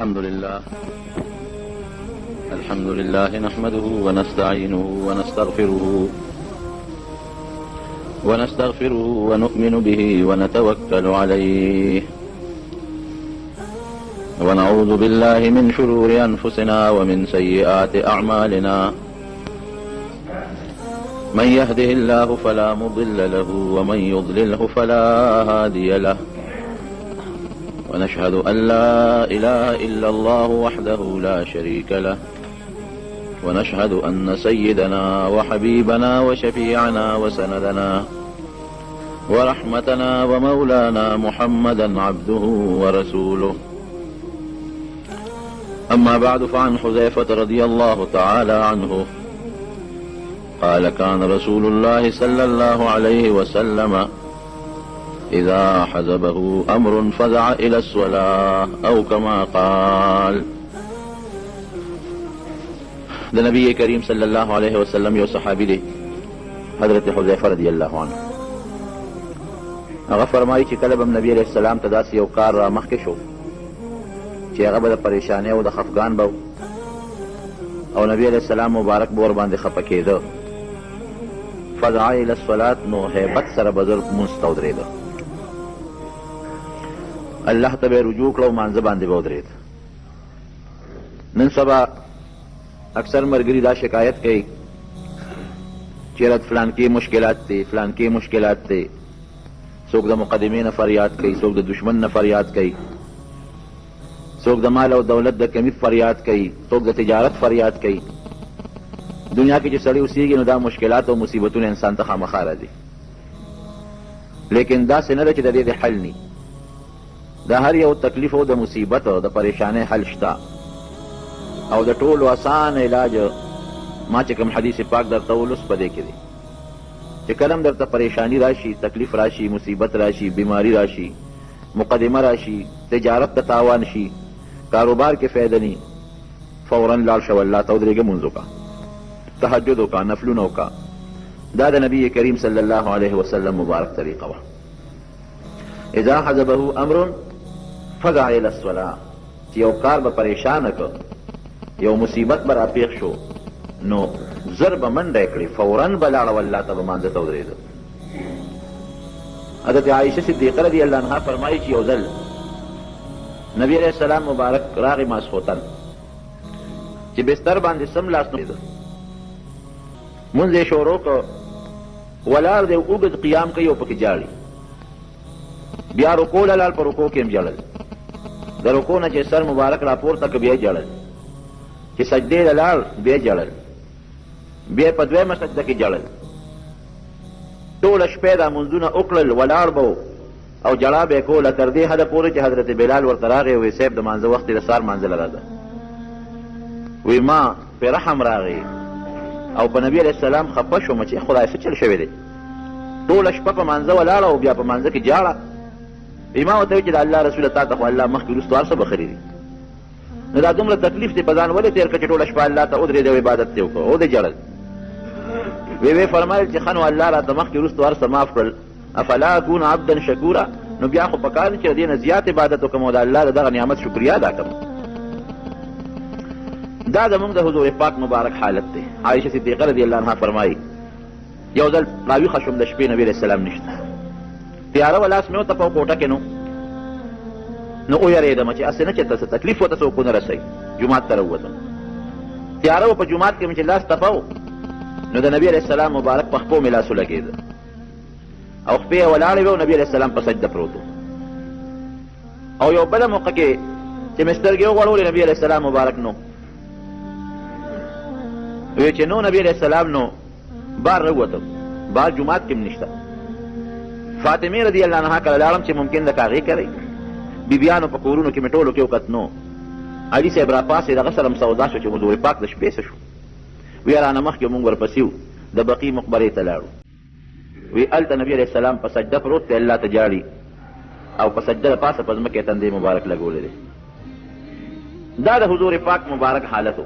الحمد لله نحمده ونستعينه ونستغفره ونؤمن به ونتوكل عليه ونعوذ بالله من شرور أنفسنا ومن سيئات أعمالنا من يهده الله فلا مضل له ومن يضلله فلا هادي له ونشهد أن لا إله إلا الله وحده لا شريك له ونشهد أن سيدنا وحبيبنا وشفيعنا وسندنا ورحمتنا ومولانا محمدا عبده ورسوله. أما بعد، فعن حذيفة رضي الله تعالى عنه قال: كان رسول الله صلى الله عليه وسلم إذا حزبه أمر فزع إلى الصلاة أو كما قال. ده نبی کریم صلی اللہ علیہ وسلم یو صحابی دی حضرت حذیفہ رضی اللہ عنہ هغه فرمایي چې کله به نبی علیہ السلام ته داسې یو کار را مخکې شو چې هغه به د پریشانۍ او د خفګان به او نبی علیہ السلام مبارک به ورباندې خفه کېده، فزع الی الصلاة، نو هیبت سره به زر لمونځ ته ودرېده، الله ته به یې رجوع کړه او مانځه باندې به ودرېد. نن سبا اکثر مرګري دا شکایت کوي چې رد فلان کې مشکلات دي، فلان کې مشکلات دي. څوک د مقدمې نه فریاد کوي، څوک د دشمن نه فریاد کوي، څوک د مال او دولت د کمی فریاد کوي، څوک د تجارت فریاد کوي. دنیا کې چې سړی اوسېږي نو دا مشکلات او مصیبتونه انسان ته خامخا راځي، لیکن داسې نه ده چې د دې د حل ني. د هر یو تکلیف او د مصیبت او د پریشانۍ حل شته، او د ټولو آسان علاج ما چې کوم حدیث پاک درته ولوس په دې کې دی چې کلم درته پریشانی راشي، تکلیف راشي، مصیبت راشي، بیماری راشي، مقدمه راشي، تجارت ته تاوان شي، کاروبار کې فایده ني، فوراً لاړ شه الله ته ودرېږه، مونځ وکړه، تهجد وکړه، نفلونه وکړه. دا د نبی کریم صلی الله علیه وسلم مبارک طریقه وه. اذا حزبه امر فزع الى الصلاة، چې یو کار به پریشانه کړ، یو مصیبت به راپېښ شو، نو زر به منډه کړي، فوراً به لاړه والله ته به مانځه ته ودرېده. حضرت عایشه صدیقه رضی الله عنها فرمایي چې یو ځل نبی علیہ السلام مبارک راغی ماسخوتن چې بستر باندې سم لاس نوېده، مونځ یې شروع کړ، ولاړ دی اوږد قیام کوي او پکې جاړي، بیا رکوع له لاړ، په رکوع کې هم ژړل، د رکوع نه چې سر مبارک راپورته کړ بیا یې ژړل، چې سجدې له لاړ بیا ژړل، بیا په دویمه سجده کې ژړل. ټوله شپې دا مونځونه وکړل، ولاړ به او جړا به یې کوله تر دې حده پورې چې حضرت بلال ورته راغی، وی صاحب د مانځه وخت دی، د سهار مانځله راځه. وی ما پې رحم راغی او په نبي علیه السلام خفه شوم چې خدای څه چل شوی دی، ټوله شپه په مانځه ولاړه او بیا په مانځه کې جاړه. وی ما ورته وی چې د الله رسوله تا ته خو الله مخکې وروسته هر څه بخلي دي، نو دا دومره تکلیف دی په ځان ولې تېر کړه چې ټوله شپه الله ته ودرېدی او عبادت دې وکړه او دې ژړل. وی فرمایل چې ښه نو الله راته مخکې وروسته هر څه معاف کړل، افلا اکون عبدا شکورا، نو بیا خو پکار دی چې د دې نه زیات عبادت وکړم او د الله د دغه نعمت شکریا ادا کړم. دا زموږ د حضور پاک مبارک حالت دی. عایشه صدیقه رضی الله عنها فرمایي یو ځل راویښه شوم د شپې، نبي علیه السلام نشته، تیاره وه، لاس مې وتپه کوټه کې نو ویرېدم چې هسې نه چې ته څه تکلیف ورته څوک ونه رسوي. جومات ته راووتم، تیاره وه په جومات کې مې چې لاس تپه و، نو د نبي علیه السلام مبارک په خپو مې لاس ولګېده او خپې یې ولاړې وې او نبي علیه السلام په سجده پروت و. او یو بله موقع کې چې مې سترګې وغوړولې نبي علیه السلام مبارک نو، وی چې نو نبی علیہ السلام نو بار راووتم، بار جماعت کې هم نشته. فاطمه رضی الله عنها کله لاړم چې ممکن د کاغې کوي، بیبیانو په کورونو کې مې ټولو کې وکت نو، علي صاحب راپاسې دغه سره هم سودا شو چې حضور پاک د شپې څه شو. وی رانه مخکې مونږ ورپسې وو، د بقي مقبرې ته لاړو، وی هلته نبي علیه السلام په سجده پروت دی، الله ته جاړي او په سجده د پاسه په ځمکې تندی مبارک لګولی دی. دا د حضور پاک مبارک حالت و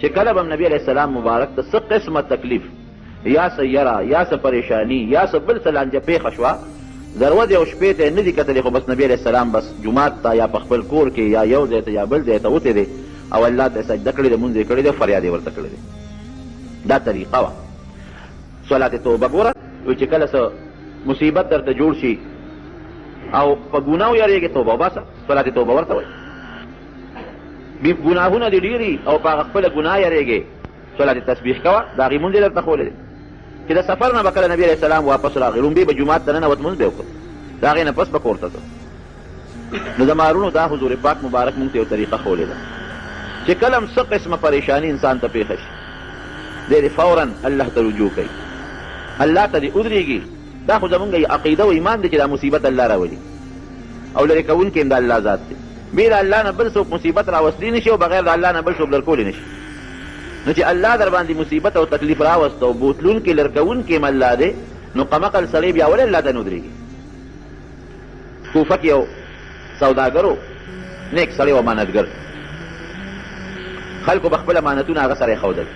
چې کله به نبی علیه السلام مبارک ته څه قسمه تکلیف یا څه یره یا څه پریشانی یا څه بل څه لانجه پېښه شوه، ضرورت یو شپې ته نه دي کتلې، خو بس نبي علیه السلام بس جومات ته یا په خپل کور کې یا یو ځای ته یا بل ځای ته وتی دی او الله ته سجده کړې ده، مونځ یې کړی دی، فریاد یې ورته کړی دی. دا طریقه وه. صلات توبه ګوره، وایي چې کله څه مصیبت درته جوړ شي او په ګناو یارېږې توبه وباسه، صلات توبه ورته وایي. ګناهونه دې ډېري او په هغه خپله ګناه یارېږې، صلات تسبیح کوه، د هغې مونځ یې درته ښولی دی. چې د سفر نه به کله نبي علیه السلام واپس راغی، لومبې به جومات ته ننوت، مونځ به یې وکړ، د هغې نه پس به کور ته ځه. نو د مارونو دا حضور پاک مبارک مونږ ته یو طریقه ښولې ده چې کله هم څه قسمه پریشاني انسان ته پېښه شي، دی دې فورا الله ته رجوع کوي، الله ته دې ودرېږي. دا خو زمونږ عقیده او ایمان دی چې دا مصیبت الله راولي او لرې کوونکی هم د الله ذات دی. بې د الله نه بل څوک مصیبت راوستلی نه شي او بغیر د الله نه بل څوک لرکولی نه شي. نو چې الله در باندې مصیبت او تکلیف راوست او بوتلونکي لرکوونکي هم الله دی، نو قمقل سړی بیا ولې الله ته نه ودرېږي. کوفه کې یو سوداګر و، نیک سړی و، امانتګر، خلکو به خپل امانتونه هغه سره یې ښودل.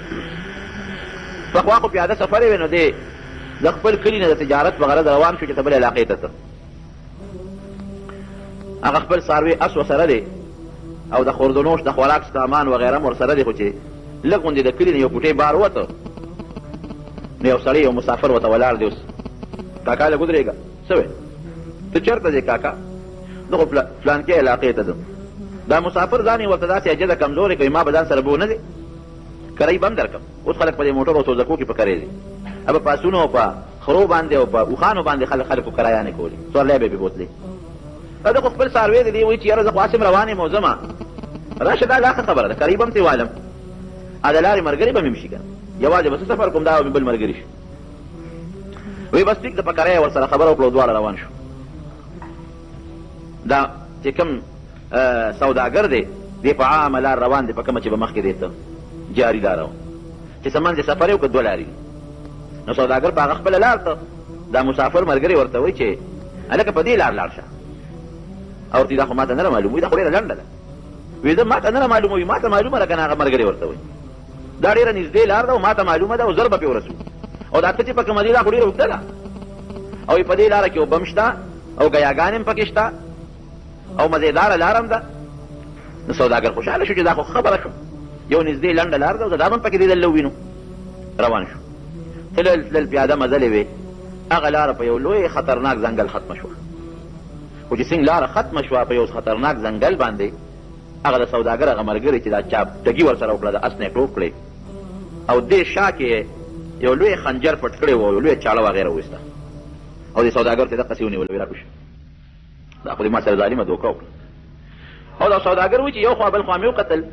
پخوا خو پیاده سفر یې وی، نو دی د خپل کلي نه د تجارت په غرض روان شو چې ته بلې علاقې ته ته. هغه خپل څاروي اس ورسره دی او د خوردنوش د خوراک سامان وغیره هم ورسره دی، خو چې لږ غوندې د کلي نه یو کوټې بار وته، نو یو سړی یو مسافر ورته ولاړ دی. اوس کاکا لږ ودرېږه، څه وی ته چېرته ځې کاکا؟ زه خو فلانکې علاقې ته ځم. دا مسافر ځان یې ورته داسې عجزه کمزورې کوي، ما به ځان سره بو نه دی، کرۍ به هم درکړم. اوس خلک په دې موټر او سوزکو کې په کرې دي، په پاسونو او په خرو باندې او په اوښانو باندې خلکو کرایانې کولې، څورلی به یې بوتلې. دا خو خپل څاروی دی، دی وایي چې یاره زه خو هسې روان یم او ځمه، راشه دا لا ښه خبره ده، کرۍ به هم ترې والم، د لارې ملګري به مې هم شي که نه، یوازې به څه سفر کوم، دا به مې بل ملګري شي. وایي بس ټیک ده، په کرایه ورسره خبره وکړه او دواړه روان شو. دا چې کوم سوداګر دی، دی په عامه لار روان دی، په کومه چې به مخکې دی ته جاري لاره وه چې څه منځ یې سفر یې وکړه، دوه لارې دي. نو سوداګر په هغه خپله لار ته، دا مسافر ملګري ورته وایي چې هلکه په دې لار لاړ شه. او ورته دا خو ما ته نه معلوم وي، دا خو ډېره لنډه ده. وایي زه ما ته نه معلومه وي، ما ته معلومه ده که نه. هغه ملګري ورته وایي دا ډېره نږدې لار ده او ما ته معلومه ده او زر به پرې ورسو، او دا ته چې په کومه دي دا خو ډېره اوږده ده، او په دې لاره کې اوبه هم شته او ګیاګانې هم پکې شته او مزېداره لار هم ده. نو سوداګر خوشحاله شو چې دا خو خبره شو، یو نږدې لنډه لار ده او دا به هم پکې دې دلته ووینو. روان شو، تلل پیاده مزلې وې. هغه لاره په یو لوی خطرناک ځنګل ختمه شوه، خو چې څنګه لاره ختمه شوه په یو خطرناک ځنګل باندې، هغه د سوداګر هغه ملګري چې دا چا ټګي ورسره وکړه، د اس نه یې ټوپ کړې او دې شا کې یو لوی خنجر پټ کړی و، یو لوی چاړه وغیره وایسته او دې سوداګر ته دقسې ونیول، ویې راکوش دا خو دې ما سره ظالمه دوکه وکړه. او دا سوداګر وایي چې یو خوا بل خوا مې وکتل،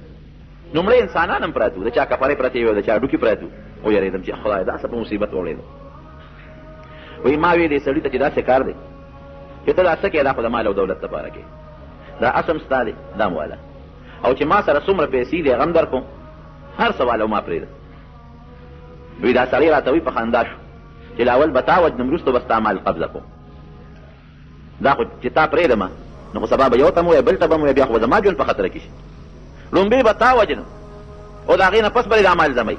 لومړی انسانان هم پراته وو، د چا کپرې پرتې وې او د چا ډوکې پراته وو. ویرېدم چې خدای دا څه په مصیبت وړی ده. وایي ما ویې دې سړي ته چې داسې کار دی چې ته دا څه کوې، دا خو د مال او دولت لپاره کوې، دا اسم ستا دی، دا م واله، او چې ما سره څومره پیسې دی غم در کوم، هر څه واله ما پرېږده. وایي دا سړی راته وایي په خندا شو چې لاول به تا وجنم، وروسته به ستا مال قبضه کوم. دا خو چې تا پرېږدمه نو خو سبا به یو ته م ووایه، بل ته به م ووایه، بیا خو به زما ژوند په خطره کې شي. لومبې به تا وجنم او د هغې نه پس به دا مال زمی.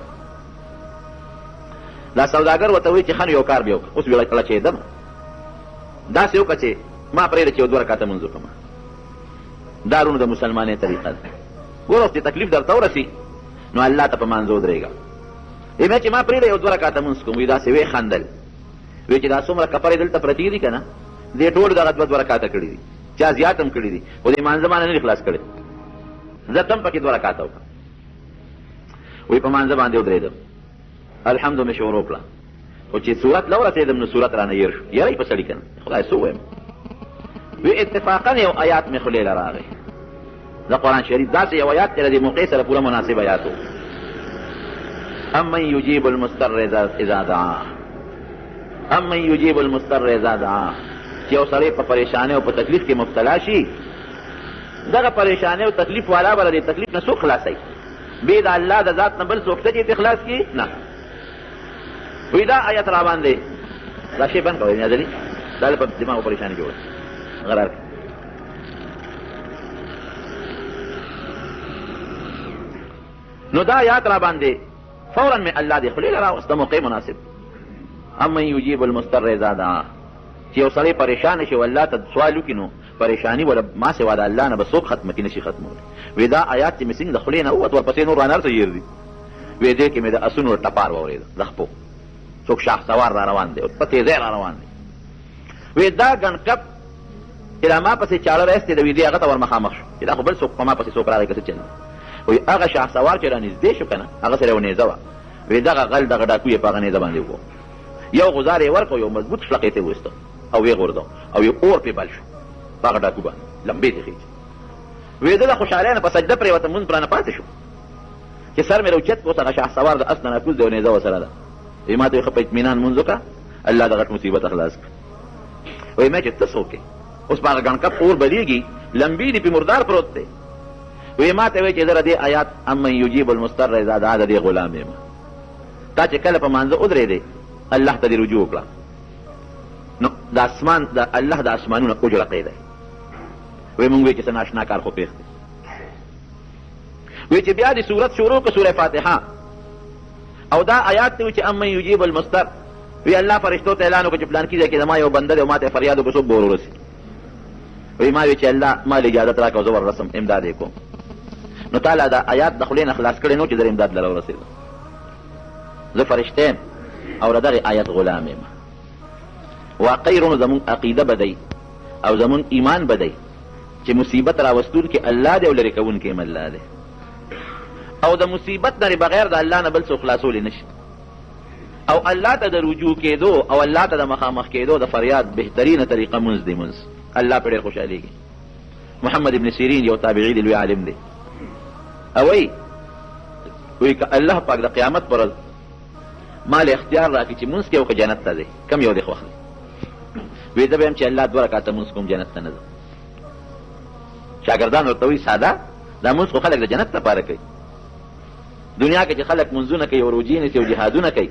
دا سوداګر ورته وایي چې ښه نو یو کار به یې وکړه. اوس بیا کله چې یېدم داسې وکړه چې ما پرېږده چې یو 2 رکعته لمونځ وکړم. دا رونو د مسلمانۍ طریقه ده. ګوره چې تکلیف درته ورسي نو الله ته په مانځه ودرېږه. وایي چې ما پرېږده یو 2 رکعته لمونځ کوم. وایي داسې ویې خندل، وایي چې دا څومره کپرې دلته پرتې دي که نه، دې ټول دغه 2 رکعته کړي دي، چا زیات هم کړي دي، خو دې مانځه ما نه دي خلاص کړی، زه ته هم پکې 2 رکعته وکړم. وایي په مانځه باندې ودرېدم، الحمد مې شروع کړه، خو چې صورت له ورسېدم نو صورت رانه هېر شو. یری په سړي که نه، خدای څه ووایم. وی اتفاقا یو آیات مې خولې له راغی د قرآن شریف، داسې یو آیات چې د دې موقع سره پوره مناسب آیات و. امن یجیب المضطر اذا دعاه، امن یجیب المضطر اذا دعاه، چې یو سړی په پریشانۍ او په تکلیف کې مبتلا شي، دغه پریشانۍ او تکلیف والا به د تکلیف نه څوک خلاصوي؟ بې د الله د ذات نه بل څوک شته چې خلاص کړي؟ نه. وی دا آیت را باندې دا شی بند کوئ نیازلي، دا په دماغ پریشاني جوړه غرار کړي. نو دا آیات را باندې فوراً مې الله دې خولې له راوست، د موقع مناسب. امن یجیب المضطر اذا دعاه، چې یو سړی پریشان شي والله ته سوال وکړي نو پریشانی ولا ما سوا د الله نه به څوک ختمه کړي نشي ختمولی. وی دا آیات چې مې څنګه د خولې نه ووت ورپسې نور رانر ته یېر دي. وی دې کې مې د اسونو ټپار واورېده د خپو څوک شاه سوار را روان دی په تیزۍ را روان دی. وی دا ګنکپ چې دا ما پسې چاړه راایستې د ویدې هغه ته ور مخامخ شو چې دا خو بل څوک په ما پسې څوک راغی که څه چل. وی هغه شاه سوار چې را نږدې شو که نه هغه سره یو نیزه وه. وی دغه غل دغه ډاکو یې په هغه نیزه باندې وکړو. یو غزار یې ورکړو یو مضبوط شلقې ته وایسته او ویې غورځو او یو اور پې بل شو په هغه ډاکو باندې لمبې ته خېږي. وی ده د خوشحالۍ نه په سجده پرېوته مونځ برانه پاتې شو چې سر مې راوچت کړ اوس هغه شاه سوار د اس نه راکوز دی او نیزه ورسره ده. وی ما ته ښه په اطمینان مونځ وکړه الله د غټ مصیبت خلاص کړ. وی ما چې ته څوک یې اوس په هغه ګنکپ اور بلیږي لمبې دي پې مردار پروت دی. وی ما ته وی چې زه د دې آیات امن یجیب المضطر اذا دعا د دې غلام یم. تا چې کله په مانځه ودرېدې الله ته دې رجوع وکړه نو د اسمان د الله د اسمانونه اجرقې دی. وی مونږ وی چې څه ناشنا کار خو پېښ دی. وی چې بیا دې صورت شروع کړه سوره فاتحه او دا آیات ته وی چې امن یجیب المضطر. وی الله فرشتو ته اعلان وکړه چې پلانکي ځای کې زما یو بنده دی او ما ته فریاد وکړه څوک به ورورسي. وی ما وی چې الله ما له اجازت راکړه زه وررسم امداد یې کوم. نو تعالی دا آیات د خولې نه خلاص کړی نو چې در امداد لره ورسېدم. زه فرشته یم او د دغې آیت غلام یم. واقعي رونو زمونږ عقیده به دی او زمونږ ایمان به دی چې مصیبت راوستونکي الله دی او لرې کوونکی هم الله دی او د مصیبت نه بغیر د الله نه بل څوک خلاصولی نشي. او الله ته د رجوع کېدو او الله ته د مخامخ کېدو د فریاد بهترینه طریقه منځ دی. منځ الله پې ډېر خوشحالېږي. محمد ابن سیرین یو تابعي دی لوی عالم دی او وی که الله پاک د قیامت پر ورځ ما له اختیار راکړي چې مونځ کې او که جنت ته ځې کم یو دې خوښ دی. وی زه به یم چې الله 2 رکعته مونځ کوم جنت ته نه ځم. شاګردان ورته وایي ساده دا مونځ خو خلک د جنت لپاره کوي. دنیا کې چې خلک مونځونه کوي او روجې نیسي او جهادونه کوي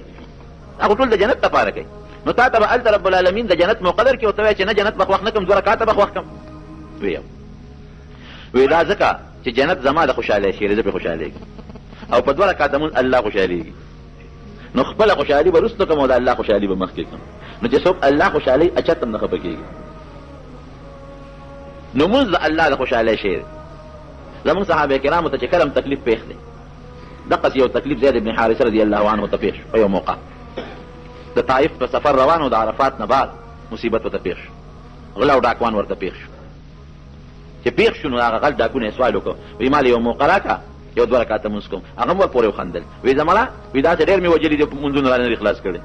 هغه ټول د جنت لپاره کوي. نو تا ته به هلته رب العالمین د جنت مقدر کړي او ته وایې چې نه جنت به خوښ نه کړم 2 رکعته به خوښ کړم. وی دا ځکه چې جنت زما د خوشحالۍ شی دی زه پرې خوشحالېږم او په 2 رکعته مونځ الله خوشحالېږي. نو خپله خوشحالي به وروسته کړم او د الله خوشحالي به مخکې کړم. نو چې څوک الله خوشحالۍ اچت هم نه خفه کېږي. نو مونځ د الله د خوشحالۍ شی دی. زمونږ صحابه کرامو ته چې کله هم تکلیف پېښ دی دقسې یو تکلیف زید بن حارثه رضی الله عنه ته پېښ شو په یو موقع د طایف په سفر روان و د عرفات نه بعد مصیبت ورته پېښ شو. غله او ډاکوان ورته پېښ شو. چې پېښ شو نو هغه غل ډاکونه یې سوال وکړو وی ما له یو موقع راکړه یو 2 رکعته مونځ کوم. هغه هم ورپورې وخندل. وی زمړه وی داسې ډېر مې وجلي دي مونځونه را نه دي خلاص کړي.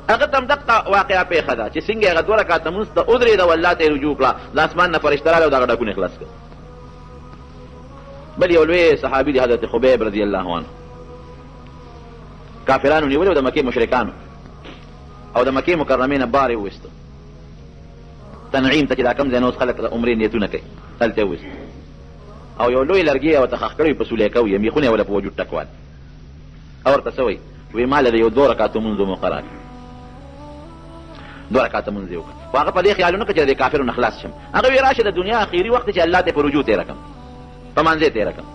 هغه ته هم دقه واقعه پېښه ده چې څنګه هغه 2 رکعته مونځ ته ودرېده او الله ته یې رجوع کړه د اسمان نه فرشته راغله او دغه ډاکونه یې خلاص کړه. بل یو لوی صحابي دی حضرت خبیب رضی الله عنه کافرانو نیولې او د مکې مشرکانو او د مکې مکرمې نه بار یې وویسته تنعیم ته چې دا کوم ځای نه اوس خلک د عمرې نیتونه کوي هلته یې وویسته او یو لوی لرګي یې ورته خښ کړی په سولیکو یې میخونه یې وله په وجود ټکوال او ورته څه وایي وی ما له د یو 2 رکعتو مونځ موقع راکړه 2 رکعته مونځ یې وکړه. خو هغه په دې خیال ونه کړه چې د کافرو نه خلاص شم. هغه وی راشه د دنیا اخري وخت چې الله ته په رجوع تېره کړم په مانځې تېره کړم.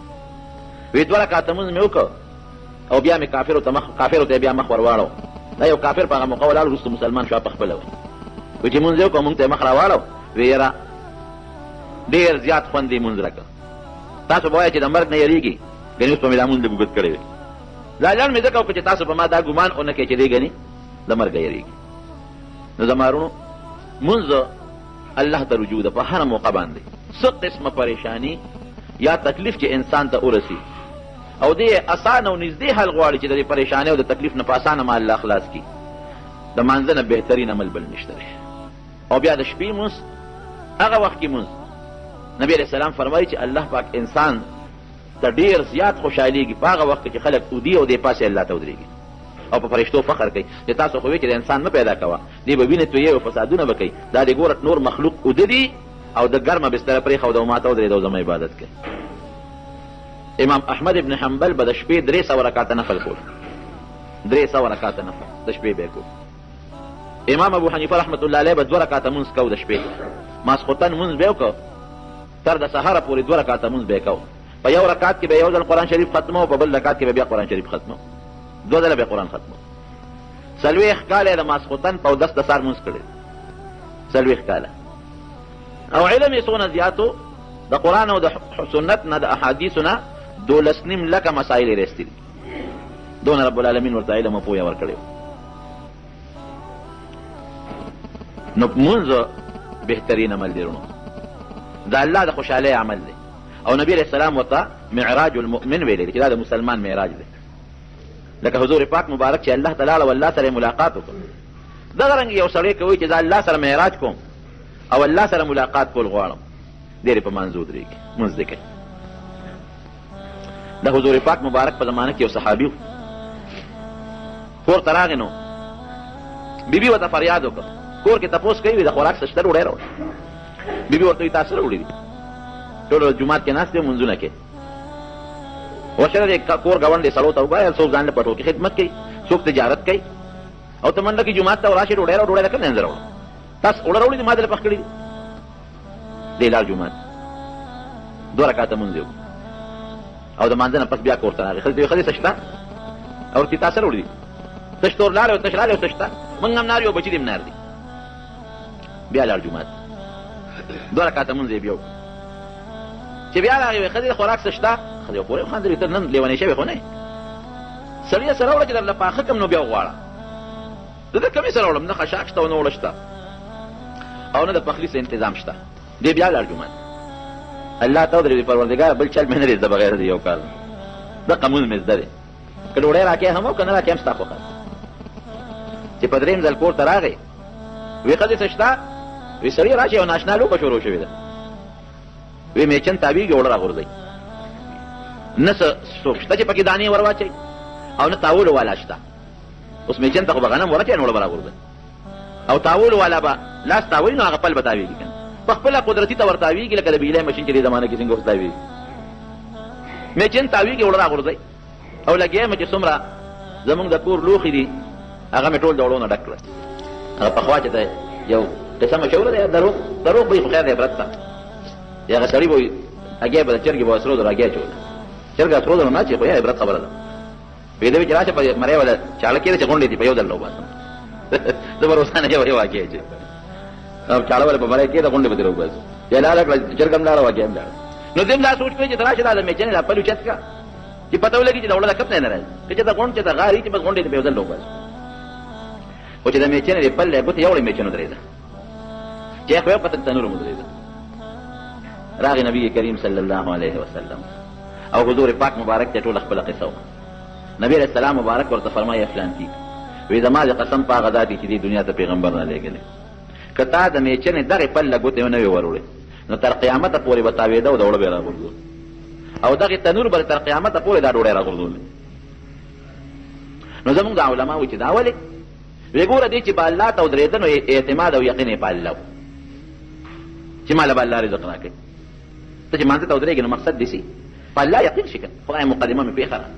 وی 2 رکعته مونځ مې وکړ او بیا مې کافرو ته بیا مخ ور واړو. دا یو کافر په هغه موقع ولاړ وروسته مسلمان شو په خپله وی چې مونځ یې وکړو مونږ ته یې مخ را واړو. وی یاره ډېر زیات خوند یې مونځ راکړه. تاسو به وایئ چې د مرګ نه یېرېږي ګنې اوس په مې دا مونځ د ګوګت کړی وی. ځایان مې ځکه وکړه چې تاسو په ما دا ګمان ونه کړئ چې دی ګنې د مرګه یېرېږي. نو زما وروڼو مونځ الله ته رجوع ده په هره موقع باندې. څه قسمه پریشاني یا تکلیف چې انسان ته ورسي او دې اسانه او نږدې حل غواړي چې د دې پریشانۍ او د تکلیف نه په اسانه ما الله خلاص کړي د مانځه نه بهترین عمل بل نشته. او بیا د شپې مونځ هغه وخت کې مونځ نبی علیه السلام فرمایي چې الله پاک انسان ته ډېر زیات خوشحالېږي په هغه وخت کې چې خلک اودي او دې پاسې الله ته ودرېږي او په فرشتو فخر کوي چې تاسو خو وایئ چې د انسان مه پیدا کوه دې به وینې تویې او فسادونه به کوي دا دې ګوره نور مخلوق اوده دي او د ګرمه بستره پرېښوده او ما ته ودرېده او زما عبادت کوي. امام احمد ابن حنبل به د شپې 300 رکعته نفل کول 300 رکعته نفل د شپې به یې کول. امام ابو حنیفه رحمت الله علیه به 2 رکعته مونځ کو د شپې ماسخوتن مونځ به یې وکړو تر د سهاره پورې 2 رکعته مونځ به یې کو. په یو رکعت کې به یو ځل قرآن شریف ختمو او په بل رکعت کې به بیا قرآن شریف ختمو 2 ځله به قرآن ختمو. 40 کاله د ماسخوتن په 10 د سهار مونځ کړی 40 کاله او علم یې څونه زیاتو د قرآن او د سنت نه د احادیثو نه 12.5 لکه مسایل یې رایستي دي دونه رب العالمین ورته علم او پوهه ورکړې نو منځ بهترین عمل دی ورونو دا الله د خوشحالۍ عمل دی او نبی علیہ السلام ورته معراج المؤمن ویلی دی چې دا د مسلمان معراج دی لکه حضور پاک مبارک چې الله تعالی او الله سره ملاقات وکړ دغه رنګ یو سړی کوي چې دا الله سره معراج کوم او الله سره ملاقات کول غواړم ډېرې په منځو درېږي منځ دی کوي د حضور پاک مبارک په زمانه کې یو صحابي و کور ته راغی نو بیبي ورته فریاد وکړ کور کې تپوس کوي د خوراک څه شته ډوډۍ راوړه بیبي ورته وایي تاسو راوړي دي ټول جومات کې ناست دی منځونه کې ورسره د کور ګاونډي سړو ته وګورئ څوک ځان له پټو کې خدمت کوي څوک تجارت کوي او ته منډه کې جومات ته وراشي ډوډۍ راوړه ډوډۍ کوم نه راوړه تاسو اوړه راوړي دي ما دلته پخ کړي دی لاړ جومات 2 رکعاته مونځ یې او د مانځه نه پس بیا کور ته راغی ښځې ته ویې ښځې څه شته او ورته تاسو راوړي دي تش تور لاړې او تش راغلی او څه شته موږ هم نار یو بچي دې هم نار دي بیا لاړ جومات 2 رکعاته مونځ یې بیا وکړ چې بیا راغی وایي ښځې خوراک څه شته ښځې پورې وخندلې ته نن لیونی شوې خو نه یې سړي سره وړه چې درله پاخه کړم نو بیا وغواړه زه د کمې سره وړم نه خشاک شته او نه اوړه شته او نه د پخلي څه انتظام شته دی بیا لاړ جومات الله ته ودرېدې پروردګار بل چل مې نه دی زده بغیر د یو کار دقه مونځ مې زده دی که ډوډۍ راکې هم او که نه راکې هم ستا خوښه چې په 3 ځل کور ته راغی وی ښځې څه شته وی سړي راشي یو ناشنا لوبه شروع شوې ده وی میچن تاویږي اوړه راغورځئ نه څه څوک شته چې پکې دانې ور واچوي او نه تاولو والا شته اوس میچن ته خو به غنم ورچوي نو اوړه به راغورځئ او تاولو والا به لاس تاوي نو هغه پل به تاویږي که نه په خپله قدرتي ته ورتاویږي لکه د بجلی مشین چې دې زمانه کې څنګه اوس تاویږي میچن تاویږي اوړه راغورځئ او لګیا مې چې څومره زمونږ د کور لوښي دي هغه مې ټول د اوړو نه ډک کړل هغه پخوا چې ته یو قصه مشهوره ده دروغ به یې خو خیر دی عبرت ته هغه سړي به وایي هګۍ به د چرګې به سرو زرو هګۍ اچوله چرګه سرو زرو نه اچوي خو یا عبرت خبره ده ویې ده چې راشه په مرۍ وله چاړه کېده چې غونډې دي په یو ځل راوباسم زه به روزانه یو هګۍ اچوي چاړه وله په مرۍ کېده غونډې به دې راوباسم یا لاړه کړه چرګ هم لاړه هګۍ هم لاړه نو دې هم دا سوچ کوي چې ته راشه دا د میچنې دا پل اوچت کړه چې پته ولګي چې د اوړه د کپ نه راځي که چې د غونډ چې د غاري چې بس غونډې دې په یو ځل راوباسم خو چې د میچنې د پل ګوتې یوړې میچن ودرېده چې خو یو پتنګ تنور ودرېده راغی نبی کریم صلی الله علیه وسلم او حضور پاک مبارک ته ټول خپل قصه و نبی علیہ السلام مبارک ورته فرمایي فلان کی وی زما د قسم په هغه ذات چې دې دنیا ته پیغمبر را لېږلی که تا د میچنې دغې پل ګوتې نه وې وروړې نو تر قیامته پورې به تاوېده او د اوړه به یې راغورځول او دغې تنور به تر قیامته پورې دا ډوډۍ راغورځولې نو زمونږ د علما وایي چې دا ولې وی ګوره دې چې به الله ته ودرېده نو اعتماد او یقین یې په الله و چې ماله به الله رزق راکوي ته چې مانځه ته ودرېږې نو مقصد دې سي په الله یقین شي که خدای مقدمه مې پېښه ده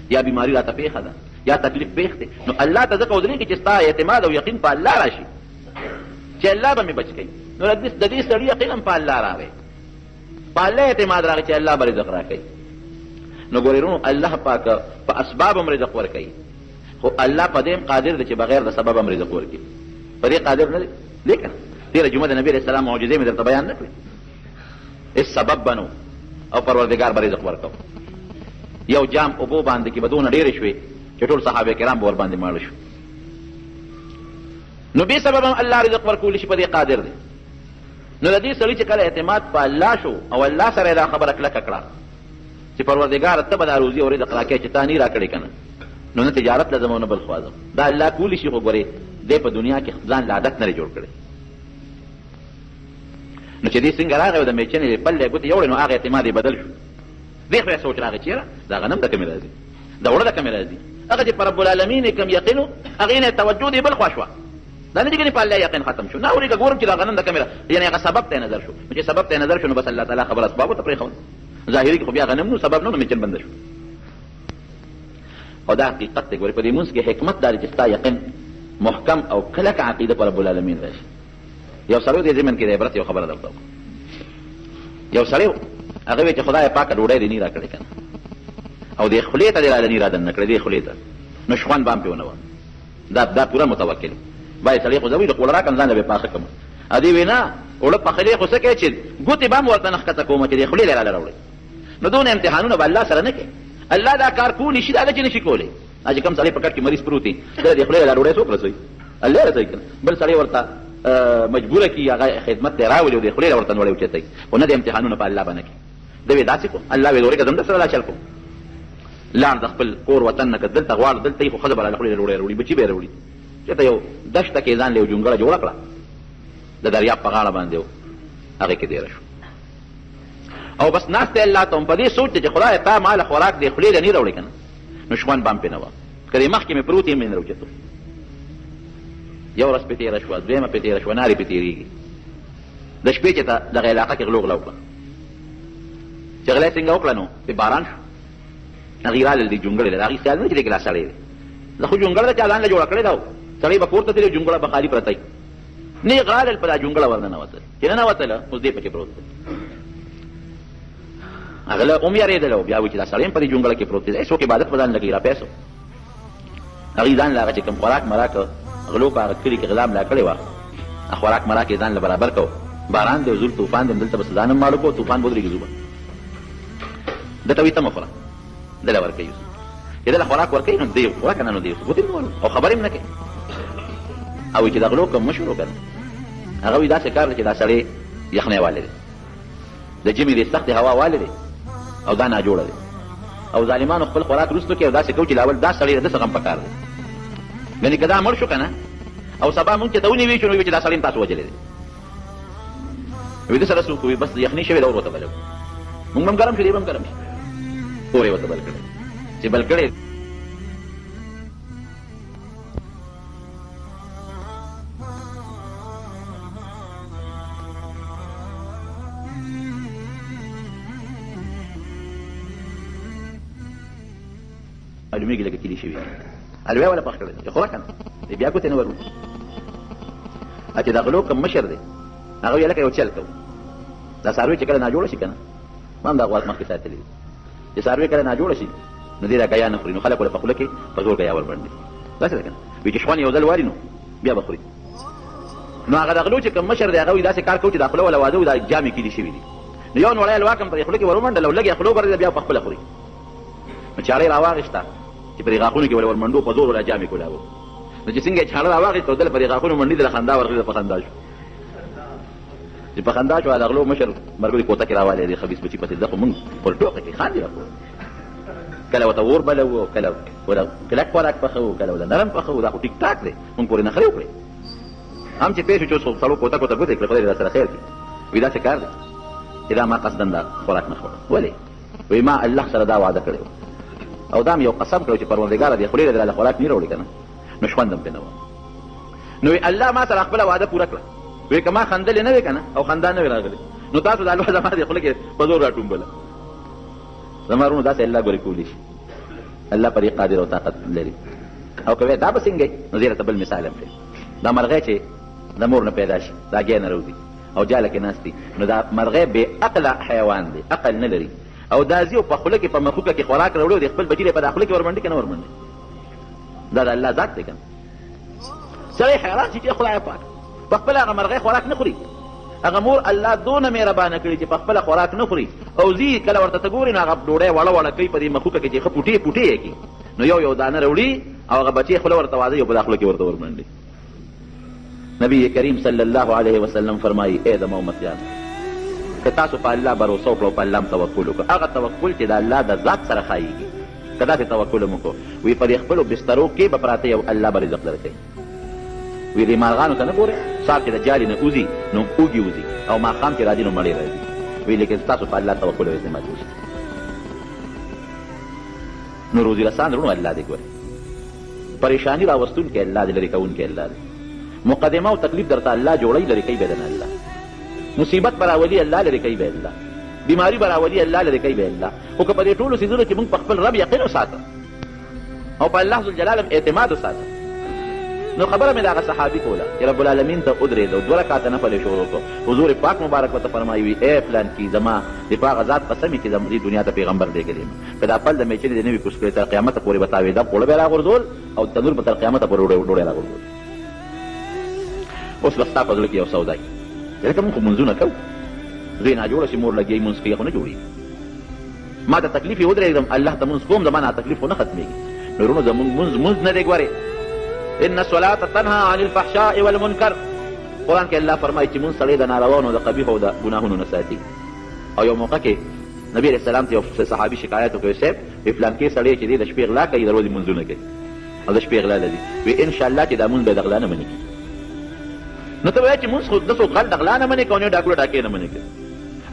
یا بیماري راته پېښه ده یا تکلیف پېښ دی نو الله ته ځکه ودرېږي چې ستا اعتماد او یقین په الله راشي چې الله به مې بچ کوي نو د دې سړي یقین هم په الله راغی په الله اعتماد راغی چې الله به رزق راکوي نو ګورې وروڼو الله پاک په اسباب هم رزق ورکوي خو الله په دې هم قادر دی چې بغیر د سبب هم رزق ورکړي په دې قادر نه دی دی که نه تېره جمعه د نبي علیه السلام معجزې مې درته بیان نه کړې هېڅ سبب بنو او پروردګار به رزق ورکو یو جام اوبو باندې کې به دونه ډېرې شوې چې ټول صحابه کرام به ورباندې ماړه شو نو بې سبب هم الله رزق ورکولی شي په دې قادر دی نو د دې سړي چې کله اعتماد په الله شو او الله سره یې دا خبره کلکه کړه چې پروردګار ته به دا روزي او رزق راکوي چې تا نه یې راکړې که نه نو نه تجارت لازم او نه بل خوازم دا الله کولی شي خو ګورې دی په دنیا کې ځان له عادت نه جوړ کړی نو چې دې څنګه راغی او د میچنې پلې ګوتې یوړې نو هغه اعتماد یې بدل شو دې خو یې سوچ راغی چېره دا غنم د کمې راځي دا اوړه د کمې راځي هغه چې په رب العالمین یې کم یقین و هغې نه توجه دې بل خوا شوه دا نه چې ګنې په الله یقین ختم شو نه اورې که ګورم چې دا غنم د کمې یعنې هغه سبب ته یې نظر شو چې سبب ته یې نظر شو نو بس الله تعالی خبر اسبابو ته پرېښول ظاهري کې خو بیا غنم نو سبب نه نو میچن بنده شو او دا حقیقت دی ګورې په دې مونځ کې حکمت دا دی چې ستا یقین محکم او کلک عقیده په رب العالمین راشي یو سړی دې ضمن کې د عبرت یو خبره درته وکړم یو سړی هغه وایي چې خدای پاکه ډوډۍ دې نه راکړې که نه او دې خولې ته دې رادنې رادن نه کړې دې خولې ته نو شخوند به هم پې ونه وه دا پوره متوکل باید سړی خو زه وایي د خوله راکړم ځان له به پاخه کړم ادي وینا وړه پخلی خو څه کوي چې ګوتې به هم ورته نښکته کومه چې د خولې له راله راوړئ. نو دونه امتحانونه به الله سره نه کوي. الله دا کار کولی شي، دا چې نشي کولی. چې کوم سړی په کټ کې مریض پروت دی، د خولې له راوړی څوک رسوي؟ الله رسوي که نه. بل سړی ورته مجبوره کړي هغه خدمت ته راولي او د خولې له ورته نوړی اوچتوي، خو نه د امتحانونه په الله باندې کوي. ده وایي داسې کوم الله وایي ورېږه زم در سره دا چل کوم. لاړ د خپل کور وطن نه که دلته غواړه دلته یې خو ښځه به له خولې له ډوډۍ راوړي، بچي به یې راوړي. چېرته یو دشته کې ځان له یو جونګړه جوړه کړه د دریاب په غاړه باندې و، هغې کې تېره شو. او بس ناست دی الله ته هم په دې سوچ دی چې خدایه تا ما له خوراک دې خولې له نه راوړې که نه، نو شخوند به هم پرې نه وه. که دې مخکې مې پروت یم مې نه راوچتو. یو ورځ پې تېره شوه، دویمه پې تېره شوه، نارې پې تېرېږي. د شپې چې ته دغه علاقه کې غلو غلا وکړه، چې غلی څنګه وکړه نو پې باران شو. هغې رالل دې جونګړې له هغې خیال نه چې دې کې لا سړی دی. زه خو جونګړه ده چا ځان له جوړه کړې ده، سړی به کور ته تللی جونګړه به خالي پرته وي. نیغ رالل په دا جونګړه ورننوتل، چې ننوتله اوس دې پکې پروت دی. هغه له هم یارېدله او بیا وایي چې دا سړی هم په دې جونګړه کې پروت دی، هېڅوک عبادت په ځان لګوي را پیسو. هغې ځان له هغه چې کوم خوراک مراک غلو په هغه کلي کې غلا ملا کړې وه، خوراک مراک یې ځان له برابر کو. باران دی زور طوفان دی، دلته بس ځان هم مالو کو، طوفان ودرېږي زو به ده ته وایي ته مه خوره، دله ورکوي. چې دله خوراک ورکوي نو دی خوره که نه، نو دی ګوتې نه وهلو او خبرې هم نه کوي. او وایي چې دا غلو کوم مه شروع که نه. هغه وایي داسې کار دی چې دا سړی یخنۍ والی دی، د ژمي دی سختې هوا والی دی او دا ناجوړه دی. او ظالمانو خپل خوراک وروستو کوي او داسې کوي چې لاول دا سړی داسې غم پکار دی. یعنې که دا مړ شو که نه او سبا مونږ چې ته ونیوي شو نو وایي چې دا سړی هم تاسو وجلی دی. وایي ده سره څوک وایي بس یخني شوې ده اور ورته بله مونږ به هم ګرم شو دی به هم ګرم شي، اور یې ورته بل کړی چې بل کړی. معلومېږي لکه کلي شوي الوی ولا پخ کړی چې خوره که نه بیا ګوتې نه ورو. چې د غلو کوم مشر دی هغه ویل لکه یو چل کوو. دا څاروي چې کله ناجوړه شي که نه، ما هم دا غواز مخکې ساتلي دي چې څاروي کله ناجوړه شي نو دې دا ګیا نه خوري، نو خلک ورته په خوله کې په زور ګیا ورباندې داسې ده که نه. وایي چې شخوان یو ځل واري نو بیا به خوري. نو هغه د غلو چې کوم مشر دی هغه وایي داسې کار کوو چې دا خوله ولا واده و دا جامې کلي شوي دي. نو یو نوړی الواک هم په دې خوله کې ور ومنډل او لږ یې خوله وګرځېده بیا په خپله خوري. نو چاړه یې راواغېسته چې په دې غاښونو کې ور منډو په زور ولا جامې کولاوه. نو چې څنګه یې چاړه راواغېسته او دله په دې غاښونو منډي دله خندا ورغېده، په خندا شو. چې په خندا شو د غلو مشر مرګري کوټه کې راوالی دی خبیث بچي پسې ده خو مونږ پر ټوقه کې خاندي راکړو. کله ورته اور بلوو او کله کلک خوراک پخوو، کله ورته نرم پخوو. دا خو ټیک ټاک دی، مونږ پورې نخرې وکړې. هم چې پوه شو چې اوس سړو کوټه کوټه ګوتې کړې خدای دې راسره خیر کړي. وایي داسې کار دی چې دا ما قصدن دا خوراک نه خوړه. ولې؟ وایي ما الله سره دا وعده کړې او دا م یو قسم کړی چې پروردګاره دې خولې له خوراک نه راوړي که نه نو شخوند هم پرې نه وه. نو وایي الله ما سره خپله وعده پوره کړه. وایي که ما خندلې نه وې که نه او خندا نه وې راغلې نو تاسو دا لوه زما دې خوله کې په زور راټومبله. زما وروڼو داسې الله ګورې کولی شي، الله پرې قادر او طاقت لري. او که وایي دا به څنګه نو زه درته بل مثال هم کړم. دا مرغۍ چې د مور نه پیدا شي دا ګی نه روځي او جاله کې ناست دي، نو دا مرغۍ بې عقله حیوان دی، عقل نه لري. او دا ځي او په خوله کې په مخوکه کې خوراک راوړي او د خپل بچي په دا خوله کې ورمنډي که نه ورمنډي. دا د الله ذات دی که نه. سړی حیران شي چې خدای پاک په خپله هغه مرغۍ خوراک نه خوري. هغه مور الله دونه مهربانه کړي چې په خپله خوراک نه خوري او ځي کله ورته ته ګوري نو هغه ډوډۍ وړه وړه کوي په دې مخوکه کې چې ښه پوټې پوټې یې کړي نو یو یو دانه راوړي او هغه بچی خوله ورته واضوي او په دا خوله کې ورته ورمنډي. نبی کریم صلی الله علیه وسلم فرمایي ای زما امتیانو که تاسو په الله باروسه وکړو په الله هم توکل وکړو، هغه توکل چې د الله د ذات سره ښایېږي که داسې توکل هم وکړو. وایي په دې خپلو بسترو کې به پراته یو الله به رزق درکوي. وی دې مارغانو ته نه ګورې سهار چې د جالې نه وځي نو اوږې وځي او ماښام چې راځي نو مړې راځي. وی لیکن ستاسو په الله توکل او اعتماد وشي نو روزي رسان رونو الله دې ګورې. پریشاني راوستونکی الله دې لرې کوونکی الله دې. مقدمه او تکلیف درته الله جوړوي لرې کوي به دنه الله. مصیبت به راولي الله لرې کوي به الله. بیماري به راولي الله لرې کوي به الله. خو که په دې ټولو څیزونو کې مونږ په خپل رب یقین وساته او په الله ذوالجلال اعتماد وساته نو خبره مې د هغه صحابي کوله چې رب العالمین ته ودرېد او 2 رکعته نفل یې شروع کړو. حضور پاک مبارک ورته فرمایي وي ای فلان کې زما د په هغه ذات قسم چې دې دنیا ته پیغمبر لېږلی یم که دا پل د میچلې د نوي کوز کړې تر قیامته پورې به تاوېده خوړه به یې راغورځول او تنور به تر قیامته پورې ډوډۍ راغورځول. اوس به ستا په زړه کې یو سودا ځکه موږ خو منځونه کوو زوی ناجوړه شي مور لګیایي مونځ کوي خو نه جوړېږي ما ته تکلیف یې ودرېږدم الله ته مونځ کوم زما نه تکلیف خو نه ختمېږي نو وروڼو زمونږ مونځ نه دی ګورې ان الصلاة تنهى عن الفحشاء والمنکر قرآن کې الله فرمایي چې مونځ سړی د نارواونو د قبیحو او د ګناهونو نه ساتي او یو موقع کې نبی علیه السلام ته یو صحابي شکایت وکړ صاحب وی فلانکې سړی چې دی د شپې غلا کوي د ورځې مونځونه کوي او د شپې غلا لري وی انشاءالله چې دا مونځ به د غلا نه منې کېږي نو ته وایې چې مونځ خو د څوک غل د غلا نه منې کوو نه ډاکوله ډاکې نه منې کوي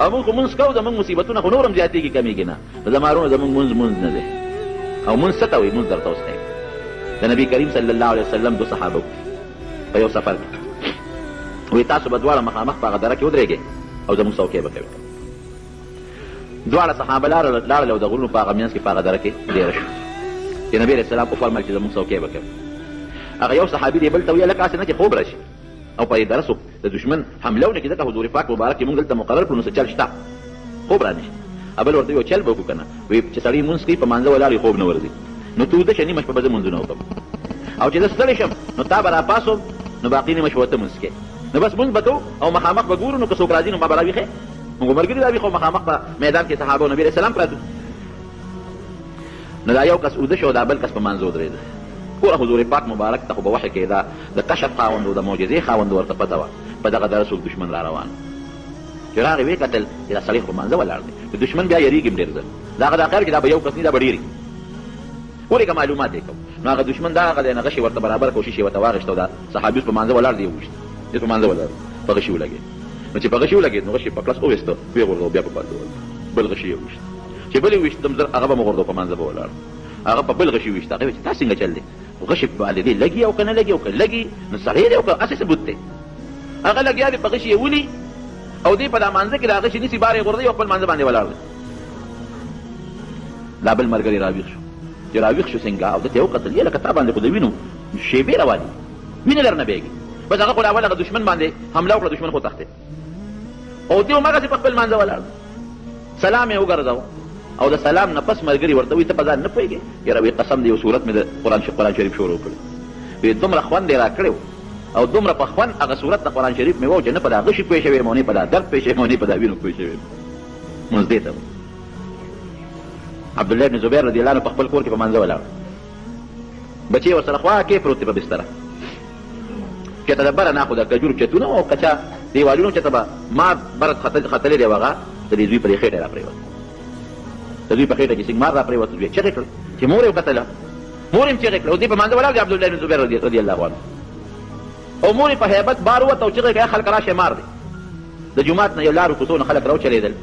او مونږ خو مونځ کوو زمونږ مصیبتونه خو نور هم زیاتېږي کمېږي نه زما وروڼو زمونږ مونځ نه دی او مونځ څه ته وایي مونځ درته اوس ښیم د نبي کریم صلی الله علیه وسلم دو صحابه په یو سفر کې وی تاسو به دواړه مخامخ په هغه دره کې ودرېږئ او زموږ څوکۍ به کوئ دواړه صحابه لاړل او د غرونو په هغه منځ کې په هغه دره کې ډېره شو چې نبي علیه السلام وفرمایل چې زموږ څوکۍ به کوئ هغه یو صحابي دی بل ته ویل لکه هسې نه چې خوب راشي او په دې دره څوک د دشمن حمله ونه کړي ځکه حضور پاک مبارک یې مونږ دلته مقرر کړو نو څه چل شته خوب را نه شي بل ورته یو چل به وکړو که نه وایي چې سړی مونځ کوي په مانځه ولاړ خوب نه ورځي نو ته وده شه نیمه شپه به زه مونځونه وکړم او چې زه ستړی شم نو تا به راپاڅوم نو باقي نیمه شپه ته مونځ کوې نو بس مونځ به کوو او مخامخ به ګورو نو که څوک راځي نو ما به راویښې موږ ملګري راویښو مخامخ په میدان کې صحابه او نبي علیه السلام پراته نو دا یو کس اوده شو دا بل کس په منځ ودرېده ګوره حضور پاک مبارک ته خو به وحی کېده د کشف خاوند و د معجزې خاوند ورته پته وه په دغه دره څوک دښمن را روان چې راغې ویې کتل چې دا سړی خو منځه ولاړ دی د دښمن بیا یېرېږي هم ډېر ځل د هغه دا خیر چې دا به یو کس نه دا به ډېرې ولې که معلومات یې کوو نو هغه دښمن دا هغه دی نغشې ورته برابر کوشش یې ورته واخېسته او دا صحابي اوس په منځه ولاړ دی وویشت دې په منځه ولاړ په غشي ولګېد نو چې په غشي ولګېد نو غشي په کلس وویسته ویې غورځو بیا په پاتې بل غشي یې وویشت چې بل یې وویشتم زر هغه به مو غورځو په منځه به ولاړ هغه په بل غشي وویشت هغه ویل چې دا څنګه چل دی غشي باندې دی لګي او که نه لګي او که لګي نو سړی دی او که هسې ثبوت دی هغه لګیا دی په غشي یې ولي او دی په دا مانځه کې د هغه شي نیسي بار یې غورځوي او خپل مانځه باندې ولاړ دی دا بل ملګری راویښ شو چې راویښ شو څنګه او ده ته یې وکتل یې لکه تا باندې خو د وینو شیبې روانې وینه در نه بېږي بس هغه خو اول هغه دښمن باندې حمله وکړه دښمن خو تښتېد او دی هماغسې په خپل مانځه ولاړ سلام یې وګرځاوه او د سلام نه پس ملګري ورته وایي ته په ځان نه پوهېږې یاره وایي قسم دی یو صورت مې د قرآن شریف شروع کړی وایي دومره خوند یې را کړی او دومره په خوند هغه صورت د قرآن شریف مې و چې نه په دا غشي پوه شوی یم او نه په دا درد پوه شوی یم او نه په دا وینو پوه شوی یم مونځ دې ته عبدالله بن زبیر رضی الله عنه په خپل کور کې په منځه ولاړ بچې ورسره خوا کې پروت دی په بستره چېرته د بره ناخو د کجورو چتونه او کچا دیوالونو چېرته به مار بره ختلی دی هغه د دې زوی په دې خېټه را پرېوت د دوی په خېټه کې سنګمار را پرېوت زوی چغې کړل چې مور یې وکتله مور یې هم چغې کړه او دې په منځه ولاړ دی عبدالله بن زبیر رضی الله عنه او مور په هیبت بار ووت او چغې کړه خلک راشئ مار دی د جومات نه یو لارو کوڅو نه خلک راوچلېدل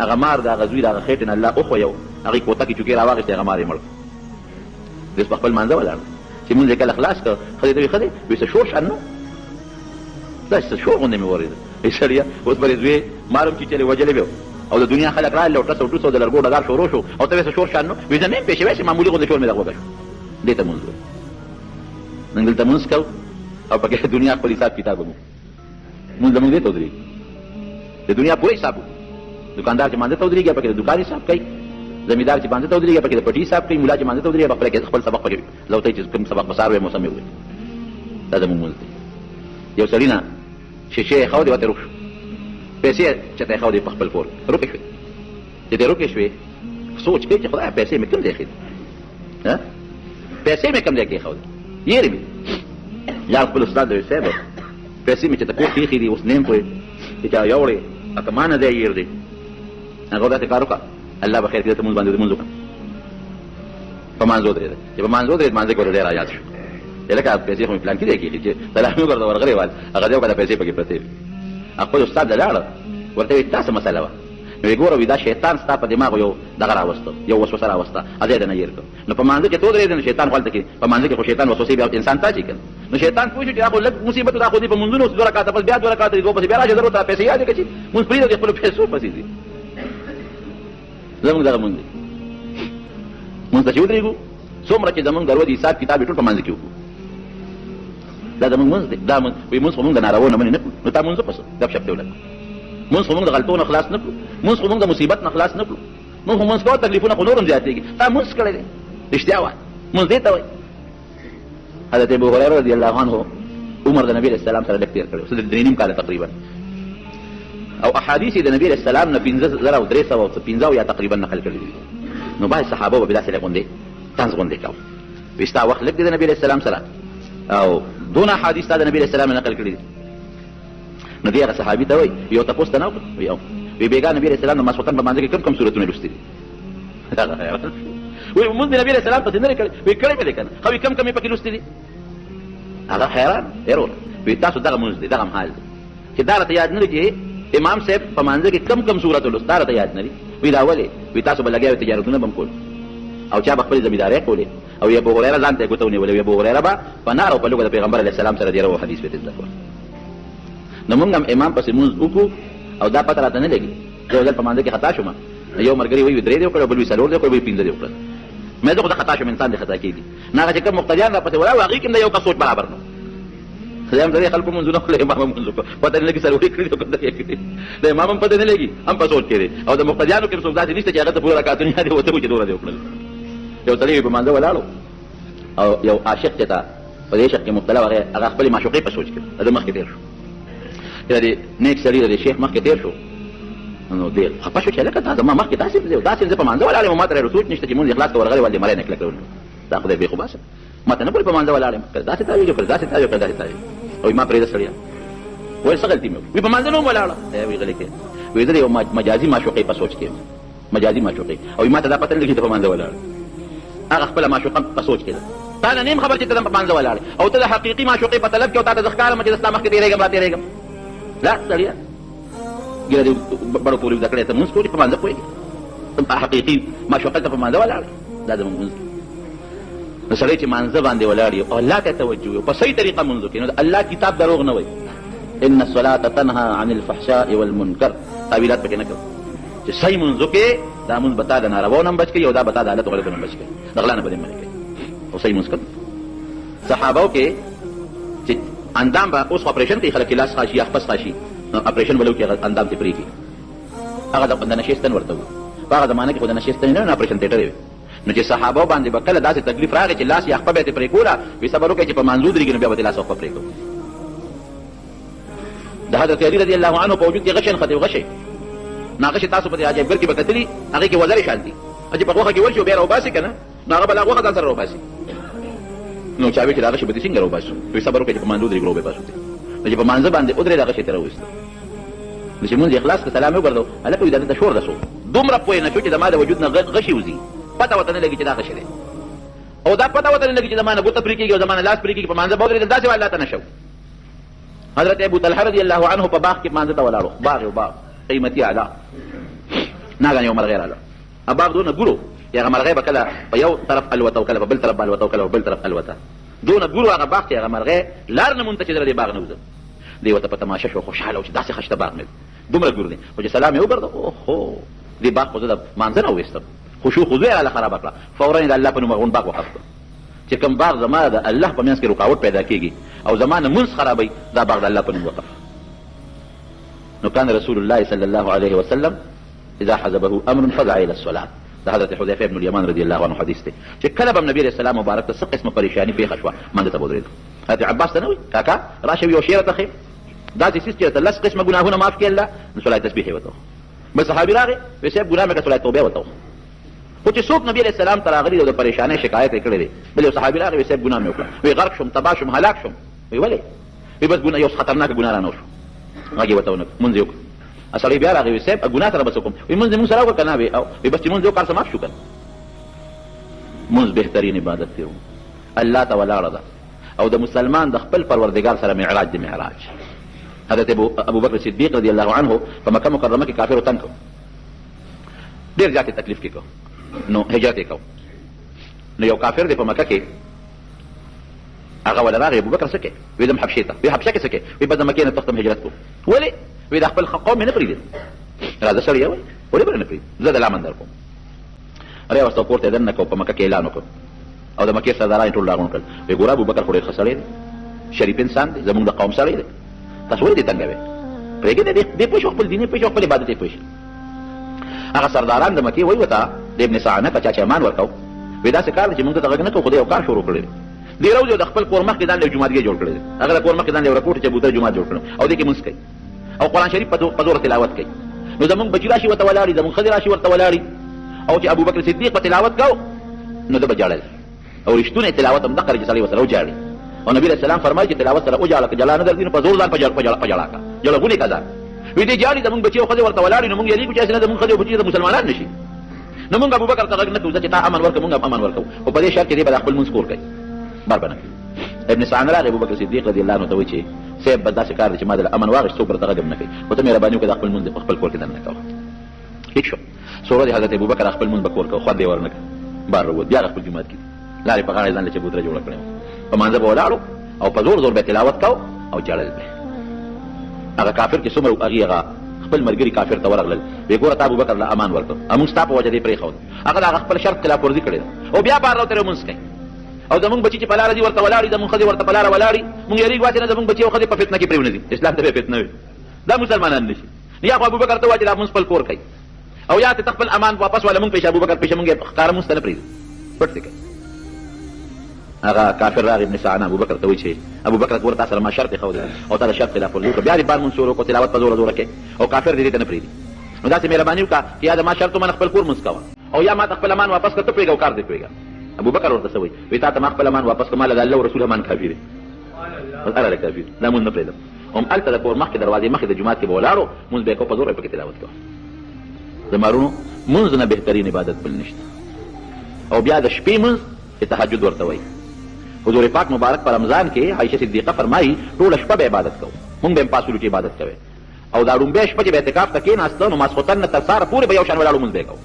هغه مار د هغه زوی د هغه خېټې نه الله وښویو هغې کوټه کې چوکۍ را واخېستې هغه مار یې مړ کړ دې په خپل منځه ولاړ چې مونځ یې کله خلاص کړ ښځې ته وایي ښه دی وایي څه شور شان نه داسې څه شور غوندې مې واورېده ای سړیه اوس به یې زوی مار هم چیچلې وجلې به او د دنیا خلک راغلل او ټس او ټوس او د لرګو ډګر شروع شو او ته وایې څه شور شان نه وایي زه نه یم پېښې وایي چې معمولي غوندې شور مې دغه وږه شو دې ته مونځ وایي نن دلته مونځ کوو او پکې دنیا خپل حساب کتاب ومو مونځ زموږ دې ته ودرېږي د دنیا پوره حساب دکاندار چې مانځه ته ودرېږي پکې د دکان حساب کوي زمیندار چې مانځه ته ودرېږي پکې د پټي حساب کوي ملا چې مانځه ته ودرېږي پکې خپل سبق پکې لوتی چې کوم سبق بسار وي موسم وي دا زموږ مونځ دی یو سړي نه شیشې یې ښودې ورته روک شو پیسې چېرته یې ښودې په خپل کور روکې شوې چې دې روکې شوې سوچ کوي چې خدایه پیسې مې کوم ځای ښې دي پیسې مې کوم ځای کې ښودې یېرې مې یا خپل استاد دی صاحب پیسې مې چې ته کور کې ایښې دي اوس نه یم پوهېږم چې چا یوړې اته ما نه دی یېر دی هغه داسې کار وکړه الله به خیر کړي ته مونځ باندې لمونځ وکړه په مانځه ودرېده چې په مانځه ودرېد مانځه کې ورته ډېر یاد شو لکه پیسې خو مې پلان کې دی کېږي چې سلام یې وکړه ورغلی وال هغه دی وکړه پیسې پکې پرتې وي خپل استاد ته لاړه ورته وایي دا څه مسله وه نو یې ګوره وایي دا شیطان ستا په دماغ یو دغه راوسته یو وسوسه راوسته ا دې نه یېر کړ نو په مانځه کې ته ودرېدې نو شیطان خو هلته کې په مانځه کې خو شیطان وسوسې بیا انسان ته اچي که نو شیطان پوه شو چې دا خو لږ مصیبت دا خو دې په مونځونو اوس 2 رکعاته پس بیا 2 رکعاته دي 2 پسې بیا راشه ضرور ته پیسې یادې کړه چې مونځ پرېږده د خپلو پیسو پسې ځي زموږ دغه مونځ دی مونځ ته چې ودرېږو څومره چې زموږ د ورځې حساب کتاب یې ټول په مانځه کې وکړو دا زموږ مونځ دی دا وایي مونځ خو مونږ د نارواو نه منې نه کړو نو تا مونځ وپسه ګپ شپ دې ولګ مونځ خو مونږ د غلطو نه خلاص نه کړو مونځ خو مونږ د مصیبت نه خلاص نه کړو مونږ خو مونځ کوو تکلیفونه خو نور هم زیاتېږي تا مونځ کړی دی رښتیا وایه مونځ دې ته وایي حضرت ابو هریره رضی الله عنه عمر د نبي علیه السلام سره ډېر تېر کړی اوس د 3.5 کاله تقریبا او احادیث د نبی رسول الله نه 15,315 یا تقریبا نقل کړي دي. نو بعض صحابه به داسې غونډې طنز غونډې کاوه وستا وخت لګ د نبی رسول الله سره او دون احادیث د نبی رسول الله نقل کړي دي. نو دی هغه صحابي ته وایي یو تاسو ته نه وي وی بیګا نبی رسول الله مسوتن په باندې کې کم سورتونه لوستي دي. وی موږ د نبی رسول الله په دې نه کړي وی کړي به کنه خو کم پکې لوستي دي. هغه حیران ایرو وی تاسو دغه موږ دي دغه حال چې دا راته یاد نه لري امام صاحب په مانځ کې کم سورته لوست راته یاد نه لري. وی دا ولې وی تاسو بلګیاو تجارتونه بم کول او چا خپل زمیداری کولې او یا ابو هريره ځان ته کوتونی ولې ابو هريره با فنار او په لوګه د پیغمبر علیه السلام سره دیره حدیث په دې ځکه نو موږ هم امام پسې موږ وکړو او دا پته راته نه لګي یو ځل په مانځ کې خطا شوم یو مرګري وی درې دی او بل وی سلور دی او بل 15 دی وکړه مې دغه خطا شوم انسان دې خطا کیږي نه چې کوم مقتدیان را پته ولا واقعي کوم یو قصوت برابر نو خدایم دې خلکو منځونه خپل امام منځو پته نه لګي سره وړي کړی او کنده کړی د امام پته نه لګي هم په سوچ کړي او د مقتدیانو کې څه ذات نشته چې هغه ته پوره رکعاتونه یاد وته چې دوره دی وکړل. یو تلې په مانځه ولاړو او یو عاشق ته په دې شک کې مبتلا هغه خپل معشوقې په سوچ کړي د مخ کې تیر شو یعنی نیک سړی د شیخ مخ کې تیر شو نو دې خپه شو چې لکه دا ما مخ کې داسې په مانځه ولاړم ما ته سوچ نشته چې مونږ اخلاص ورغلي ولې مړ نه کړل دا خدای به خو باسه ما ته نه په مانځه ولاړم داسې تاویږي پر داسې تاویږي او ما پرې سړیا وای څه غلطي مې وي په مانځه نو ولاړه وی غلې کې وې دې یو مجازي معشوقې په سوچ کې مجازي معشوقې او ما ته دا پته نه لګي په مانځه ولاړه هغه خپل معشوقه په سوچ کې تا نه نیم خبر چې ته په مانځه ولاړه او ته د حقيقي معشوقې په طلب کې او تا ته ځخکار مې د اسلام کې تیرېږم را تیرېږم لا سړیا ګره دې بڑو پوری ذکر ته موږ کوی په مانځه کوی حقيقي معشوقه ته په مانځه ولاړه دا زموږ نو سړی چې مانځه باندې ولاړ یو او الله ته توجه یو په صحیح طریقه منځو کې نو الله کتاب دروغ نه وایي ان الصلاه تنهى عن الفحشاء والمنکر تعبیرات پکې نه کوي چې صحیح منځو کې دا مونږ بتا د نارواو نه بچ کړي او دا بتا د حالت غلط نه بچ کړي دغلا نه بده منې کوي او صحیح منځ کړي صحابه کې چې اندام به اوس اپریشن کوي خلک لاس خاشي اخپس خاشي نو اپریشن ولو کې اندام ته پریږي هغه د نشستن ورته په هغه زمانه کې خو د نشستن نه اپریشن ټیټر وي نو چې صحابه باندې بکله داسې تکلیف راغی چې لاس یې خپل به پرې کوله وی صبر وکړي چې په منځو درېږي نو بیا به لاس خپل پرې کوي د حضرت علی رضی الله عنه په وجود کې غشن خدای غشي ناغشي تاسو په عجیب ګر کې بکتلی هغه کې وزر شانتي چې په وخت کې ورشو بیا راوباسي کنه نو هغه بل هغه ځان سره راوباسي نو چا وی چې هغه شي به څنګه راوباسو وی صبر وکړي په منځو درېږي راوبې باسو نو چې په منځ باندې ودرې هغه شي تر وست نو چې مونږ اخلاص ته سلام وګرځو هلکه دا د شور رسو دومره پوهه نه شو چې د ما د وجود نه غشي وزي پته وته نه لګي چې دا غشي دی او دا پته وته نه لګي چې زمانه ګوت پرې کېږي او زمانه لاس پرې کېږي په مانځه بودرې داسې الله ته نشو حضرت ابو طلحه رضی الله عنه په باغ کې مانځه ته ولاړو باغ او باغ قیمتي اعلی ناګان یو مرغه رااله اباغ دونه ګورو یا مرغه به کله په یو طرف الوته او کله په بل طرف الوته او کله په بل طرف الوته دونه ګورو هغه باغ چې هغه مرغه لار نه منتظر دی باغ نه وځي دی وته په تماشه شو خوشاله او چې داسې خشته باغ مې دومره ګور دی او چې سلام یې وکړ اوه دی باغ خو د مانځه نه وېستم خشوع خضوع علی خراب کړه فورا د الله په نوم غون باغ وقفت چې کوم باغ زما د الله په منځ کې رکاوټ پیدا کیږي او زمانه منځ خرابوي دا باغ د الله په نوم وقف نو كان رسول الله صلى الله عليه وسلم اذا حزبه امر فزع الى الصلاه ده حضرت حذیفه بن اليمان رضی الله عنه حدیث دی چې کله به نبی رسول الله مبارک ته څه قسمه پریشانی پیښ شوه مانځه ته ودرېد حضرت عباس ته نه وي کاکا راشه یو شعر ته خې دا چې سیس چې لس قسمه ګناهونه معاف کړي الله نو صلاه تسبیح وته بس صحابي راغی وی صاحب ګناه مې صلاه توبه وته خو چې څوک نبی علیہ السلام ته راغلی او د پریشانۍ شکایت یې کړې دی بل یو صحابي راغی وی صاحب ګناه مې وکړه وی غرق شم تباه شم هلاک شم وی ولې وی بس ګناه یو خطرناک ګناه را نه شو هغه وته ونه مونږ یو اصلي بیا راغی وی صاحب ګناه سره بس کوم وی مونږ موږ سره وکړه نه وی او وی بس چې مونږ یو کار سماف شو کنه مونږ بهترین عبادت دی الله تعالی رضا او د مسلمان د خپل پروردگار سره معراج دی معراج حضرت ابو بکر صدیق رضی الله عنه په مکه مکرمه کې کافر وطن کو ډیر ځاتې تکلیف کې کو نو هجرت وکاو نو یو کافر دی په مکه کې هغه ولا راغی ابو بکر سکه وی دم حبشه ته وی حبشه کې سکه وی په مکه نه تختم هجرت کو ولی وی د خپل قوم نه پریږدي راځه سړی وی ولی بل نه پریږدي زه د لامن در کوم اره واستو پورته دنه کو په مکه کې اعلان وکړ او د مکه سرداران ټول راغون کړ وی ګور ابو بکر خو ډیر خسړی شریف انسان دی زموږ د قوم سره دی تاسو ولې څنګه وی پرېګه دې پوښ خپل دیني پوښ خپل عبادت پوښ هغه سرداران د مکه وی وتا د ابن سعانه په چا مان ورکاو وی دا څه کار چې موږ ته غږ نه کوو خدای یو کار شروع کړی دی راوځو د خپل کور مخ کې ځان له جمعه کې جوړ کړی هغه د کور مخ کې ځان له ورکوټ چې بوتل جمعه جوړ کړو او دې کې مسکې او قران شریف په زور تلاوت کوي نو زمونږ بچی راشي ورته ولاړي زمونږ ښځې راشي ورته ولاړي او چې ابوبکر صدیق په تلاوت کو نو ده به ژړل او رښتونی تلاوت هم دغه چې سړی ورسره وژاړي او نبي علیه السلام فرمایي چې تلاوت سره وژاړه که جلا نه درځي نو په زور ځان په ژړا کا ژړغونې که ځان وي دې ژاړي زمونږ بچي او ښځې ورته ولاړي نو مونږ یېرېږو چې هسې نه زمونږ ښځې او بچي د مسلمانان نه شي نو مونږ ابوبکر ته غږ نه کوو چې تا امن ورکړه مونږ هم امن ورکوو خو په دې شرط چې دې به د خپل مونځ کور کوي بار به نه کوي ابن سعد راغی ابوبکر صدیق رضی الله عنه ته وایي چې صاحب بس داسې کار دی چې ما د امن واغېست څوک ورته غږ هم نه کوي خو ته مهرباني وکړه د خپل مونځ په خپل کور کې دننه کوه ټیک شو سوره د حضرت ابوبکر خپل مونځ به کور کوه خوند یې ورنه کړه بار راووت بیا خپل جومات کې لارې په غاړه یې ځان له چبوتره جوړه کړې په مانځه به ولاړو او په زور زور به تلاوت کو او ژړل به هغه کافر چې څومره هغه خپل ملګري کافر ته ورغلل وی ګوره تا ابوبکر له امان ورکړ موږ ستا په وجه دې پرېښود هغه د هغه خپل شرط خلاف ورزي کړې او بیا بار راوتری مونځ کوي او زمونږ بچي چې په لاره دي ورته ولاړي زمونږ ښځې ورته په لاره ولاړي مونږ یېرېږو هسې نه زمونږ بچي او ښځې په فتنه کې پرېونځي اسلام ته به فتنه وي دا مسلمانان نه شي یا خو ابوبکر ته وایي چې دا مونځ خپل کور کوي او یا ته خپل امان واپس واله مونږ پیشه ابوبکر پیشه مونږ یې ښکاره مونځ ته نه پرېږدو پټ دې کوي هغه کافر راغی ابن سعد ابوبکر ته وایي چې ابوبکر ورته تا سره ما شرط ایښودی او تا د شرط خلاف ورزي وکړه بیا دې بار مونځ شروع کړو تلاوت په زوره زوره کوې او کافر دې ته نه پرېږدي نو داسې مهرباني وکړه چې یا د ما شرط ومنه خپل کور مونځ کوه او یا ما ته خپل امان واپس کړه ته پرېږده او کار دې پرېږده ابوبکر ورته څه وایي وایي تا ته ما خپل امان واپس کړه ما له د الله او رسول امان کافي دی هله کافي دا مونځ نه پرېږدم هم هلته د کور مخکې دروازې مخکې د جومات کې به ولاړو مونځ به یې کوو په زور به پکې تلاوت کوه زمارونو مونځ نه بهترین عبادت بل نشته او بیا د شپې مونځ چې تهجد ورته وایي حضور پاک مبارک په رمضان کې عایشه صدیقه فرمایي ټوله شپه به عبادت کوو مونږ به هم پاسولو چې عبادت کوئ او دا ړومبۍ شپه چې به اعتکاف ته کېناسته نو ماسخوتن نه تر سهاره پورې به یو شان ولاړو مونځ به یې کوو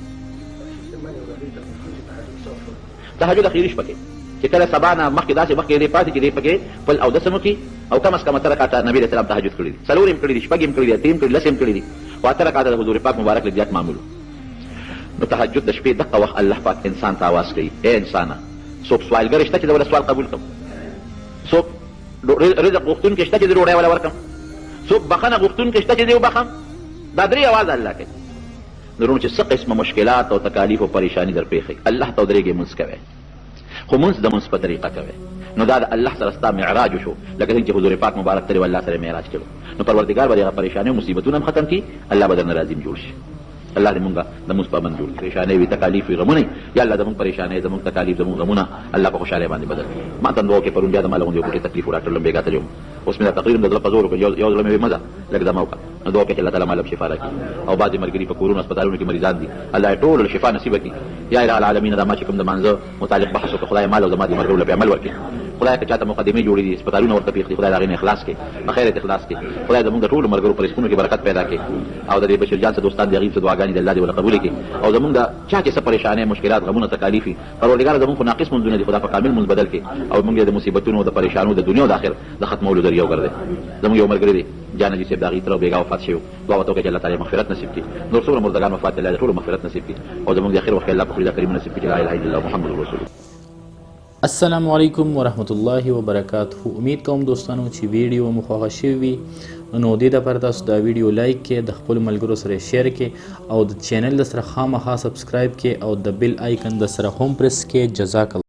تهجد اخیري شپه کې چې کله سبا نه مخکې داسې مخکې دې پاتې چې دې پکې خپل اودس هم وکړي او کم از کم اته رکعته نبي علیه السلام تهجد کړي دي څلور یې هم کړي دي شپږ یې هم کړي دي اته یې هم کړي دي لس یې هم کړي دي خو اته رکعته د حضور پاک مبارک لږ زیات معمول نو تهجد د شپې دغه وخت الله پاک انسان ته آواز کوي ای انسانه څوک سوالګر شته چې د وله سوال قبول کړم څوک رزق غوښتونکی شته چې د ډوډۍ وله ورکړم څوک بخښنه غوښتونکی شته چې دې وبخم دا درې اواز الله کوي نو چې څه قسمه مشکلات او تکالیف او پریشانی در پیښ الله ته ودرېږئ مونځ کوئ خو مونځ د مونځ په طریقه کوئ نو دا د الله سره ستا معراج وشو لکه څنګه چې حضور پاک مبارک ترې الله سره معراج کړو نو پروردګار به هغه پریشانی او مصیبتونه هم ختم کړي الله به درنه راضي جوړ شي الله دې مونږه د مونځ پابند جوړ کړي پریشانی وي تکالیف وي غمونه یا الله زمونږ پریشانی زمونږ تکالیف زمونږ غمونه الله په خوشحالۍ باندې بدل کړي ما ته دعا کې پرون بیا د مال غوندې وکړې تکلیف وراټل بیګا ته اوس مې تقریر د زړه په زور یو زړه مې مزه لږ دمه وکړه نو دعا کې چې الله تعالی مال شفا راکړي او بعضې ملګري په کورونو هسپتالونو کې مریضان دي الله یې ټولو شفا نصیبه کړي یا اله العالمین دا ما چې کوم د مانځه متعلق بحث وکړه خدای مال او زما دې ملګرو له عمل وکړي خدای که چاته مقدمې جوړې دي هسپتالونه ورته پېښ دي خدای د هغې نه اخلاص کړي په خیر اخلاص کړي خدای زموږ د ټولو ملګرو په رزقونو کې برکت پیدا کړي او د دې بشیر جان څه دوستان دي هغې څه دعاګانې د الله دې ورله قبولې کړي او زموږ د چا چې څه پریشانۍ مشکلات غمونه تکالیف وي پروردګاره زموږ خو ناقص منځونه دي خدا په کامل منځ بدل کړي او موږ یې د مصیبتونو د پریشانو د دنیا او د آخر د ختمولو ذریعه وګرځي زموږ یو ملګری دی جانجي صاحب د هغې تره بېګا وفات شوي دعا ورته وکړئ چې الله تعالی مغفرت نصیب کړي نور څومره مردګان وفات دي الله دې ټولو مغفرت نصیب کړي او زموږ د اخر وخت الله په خلیده کریم نصیب کړي لا اله الا الله محمد رسول الله السلام علیکم ورحمت الله وبرکاته امید کوم دوستانو چې ویډیو مو خوښه شوې وي نو دې دپاره تاسو دا ویډیو لایک کړئ د خپلو ملګرو سره شیر کړئ او د چینل د سره خامخا سبسکرایب کړئ او د بیل آیکن د سره هم پرس کړئ جزاک الله